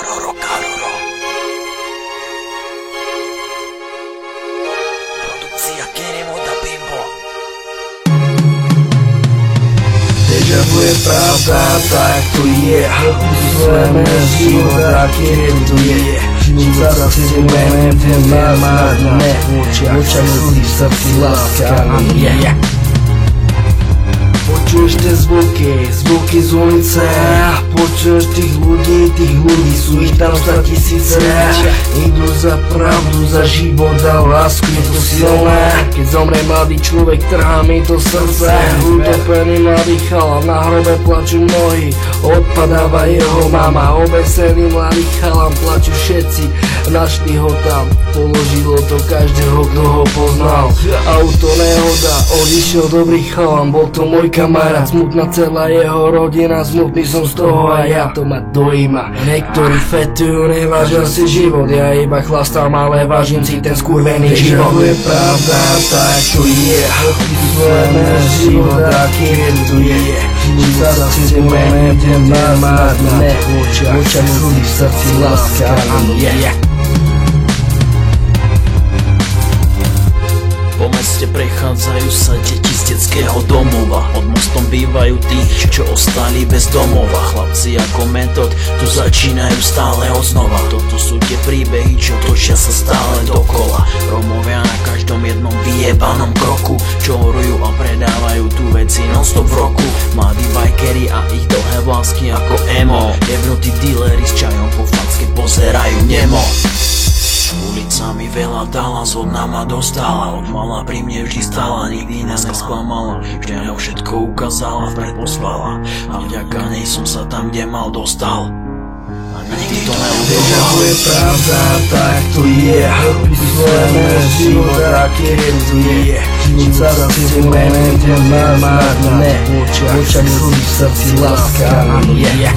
Karoro. Produkcia Kenimo da Bimbo. Deja vu je pravda, tak to je. Zleme života, keď to je. Život za tebou, ten márne. Očami ľudí v srdci láska je. Počuješ tie zvuky z ulice. Počuješ tých ľudí, sú ich tam 100 000. Idú za pravdu, za život a lásku, je to silné. Keď zomre mladý človek, trhá mi to srdce. Utopený mladý chalan, na hrobe plačú mnohí. Odpadáva jeho mama, obesený mladý chalan, plačú všetci. Našli ho tam, položilo to každého, kto ho poznal. Auto nehoda, odišiel dobrý chalan, bol to môj kamarát. Smutná celá jeho rodina, smutný som z toho a ja, to ma dojíma. Niektorí fetujú, nevážia si život, ja iba chlastam, ale vážim si ten skurvený život. To je pravda, tak to je. Zleme života, keď to je. Život za tebou, ten márne. Očami ľudí v srdci láska je. Po meste prechádzajú sa deti z detského domova. Pod mostom bývajú tých, čo ostali bez domova. Chlapci ako metód tu začínajú stále oznova. Toto sú tie príbehy, čo točia sa stále dokola. Romovia na každom jednom vyjebanom kroku, čo horujú a predávajú tu veci non-stop v roku. Mladí bajkeri a ich dlhé vlásky ako emo. Jebnutí díleri s čajom po facke pozerajú nemo. Ulica mi veľa dala, z od nama dostala. Od mala pri mne vždy stála, nikdy nás nesklamala. Vždy ňou všetko ukázala, vpred poslala. A vďaka nej som sa tam, kde mal, dostal. A nikdy to Deja vu je pravda, tak to je. Zleme života, keď to je. Život za tebou, ten márne. Očami ľudí v srdci láska je.